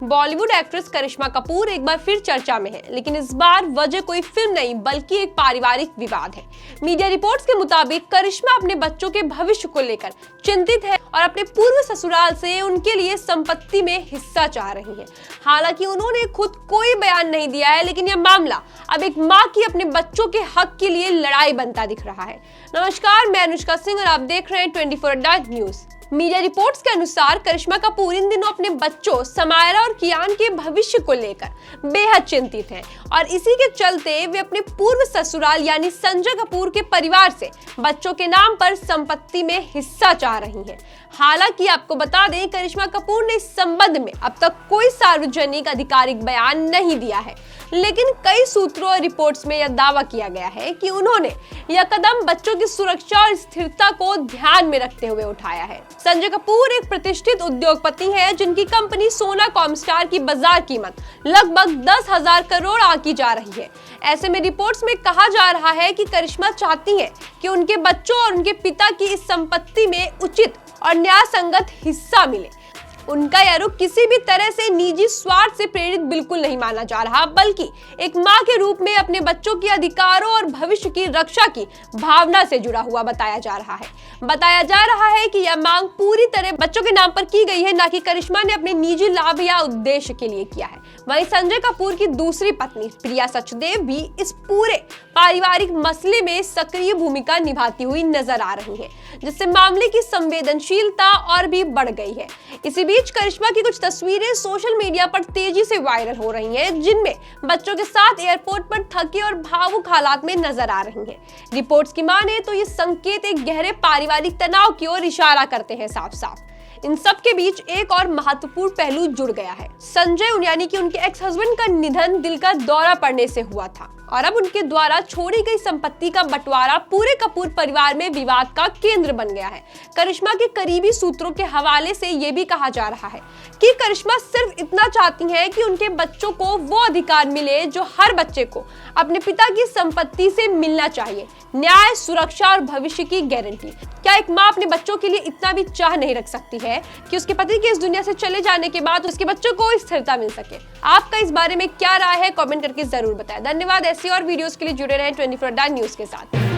Bollywood actress करिश्मा कपूर एक बार फिर चर्चा में है, लेकिन इस बार वजह कोई फिल्म नहीं बल्कि एक पारिवारिक विवाद है। मीडिया रिपोर्ट्स के मुताबिक करिश्मा अपने बच्चों के भविष्य को लेकर चिंतित है और अपने पूर्व ससुराल से उनके लिए संपत्ति में हिस्सा चाह रही है। हालांकि उन्होंने खुद कोई बयान नहीं दिया है, लेकिन यह मामला अब एक माँ की अपने बच्चों के हक के लिए लड़ाई बनता दिख रहा है। नमस्कार, मैं अनुष्का सिंह और आप देख रहे हैं 24 न्यूज। मीडिया रिपोर्ट्स के अनुसार करिश्मा कपूर इन दिनों अपने बच्चों समायरा और कियान के भविष्य को लेकर बेहद चिंतित हैं और इसी के चलते वे अपने पूर्व ससुराल यानी संजय कपूर के परिवार से बच्चों के नाम पर संपत्ति में हिस्सा चाह रही हैं। हालांकि आपको बता दें, करिश्मा कपूर ने इस संबंध में अब तक कोई सार्वजनिक आधिकारिक बयान नहीं दिया है, लेकिन कई सूत्रों और रिपोर्ट्स में यह दावा किया गया है कि उन्होंने यह कदम बच्चों की सुरक्षा और स्थिरता को ध्यान में रखते हुए उठाया है। संजय कपूर एक प्रतिष्ठित उद्योगपति हैं, जिनकी कंपनी सोना कॉमस्टार की बाजार कीमत लगभग 10,000 करोड़ आंकी जा रही है। ऐसे में रिपोर्ट्स में कहा जा रहा है कि करिश्मा चाहती हैं कि उनके बच्चों और उनके पिता की इस संपत्ति में उचित और न्याय संगत हिस्सा मिले। उनका यह रुख किसी भी तरह से निजी स्वार्थ से प्रेरित बिल्कुल नहीं माना जा रहा, बल्कि एक मां के रूप में अपने बच्चों के अधिकारों और भविष्य की रक्षा की भावना से जुड़ा हुआ बताया जा रहा है। बताया जा रहा है कि यह मांग पूरी तरह बच्चों के नाम पर की गई है, न कि करिश्मा ने अपने निजी लाभ या उद्देश्य के लिए किया है। वहीं संजय कपूर की दूसरी पत्नी प्रिया सचदेव भी इस पूरे पारिवारिक मसले में सक्रिय भूमिका निभाती हुई नजर आ रही है, जिससे मामले की संवेदनशीलता और भी बढ़ गई है। इसी बीच करिश्मा की कुछ तस्वीरें सोशल मीडिया पर तेजी से वायरल हो रही हैं, जिनमें बच्चों के साथ एयरपोर्ट पर थके और भावुक हालात में नजर आ रही हैं। रिपोर्ट्स की माने तो ये संकेत एक गहरे पारिवारिक तनाव की ओर इशारा करते हैं। साफ साफ इन सब के बीच एक और महत्वपूर्ण पहलू जुड़ गया है। संजय यानी कि उनके एक्स हस्बैंड का निधन दिल का दौरा पड़ने से हुआ था और अब उनके द्वारा छोड़ी गई संपत्ति का बंटवारा पूरे कपूर परिवार में विवाद का केंद्र बन गया है। करिश्मा के करीबी सूत्रों के हवाले से यह भी कहा जा रहा है कि करिश्मा सिर्फ इतना चाहती हैं कि उनके बच्चों को वो अधिकार मिले जो हर बच्चे को अपने पिता की संपत्ति से मिलना चाहिए: न्याय, सुरक्षा और भविष्य की गारंटी। क्या एक माँ अपने बच्चों के लिए इतना भी चाह नहीं रख सकती है कि उसके पति के इस दुनिया से चले जाने के बाद उसके बच्चों को स्थिरता मिल सके? आपका इस बारे में क्या राय है? कमेंट करके जरूर बताएं। धन्यवाद। ऐसी और वीडियोस के लिए जुड़े रहें 24 न्यूज के साथ।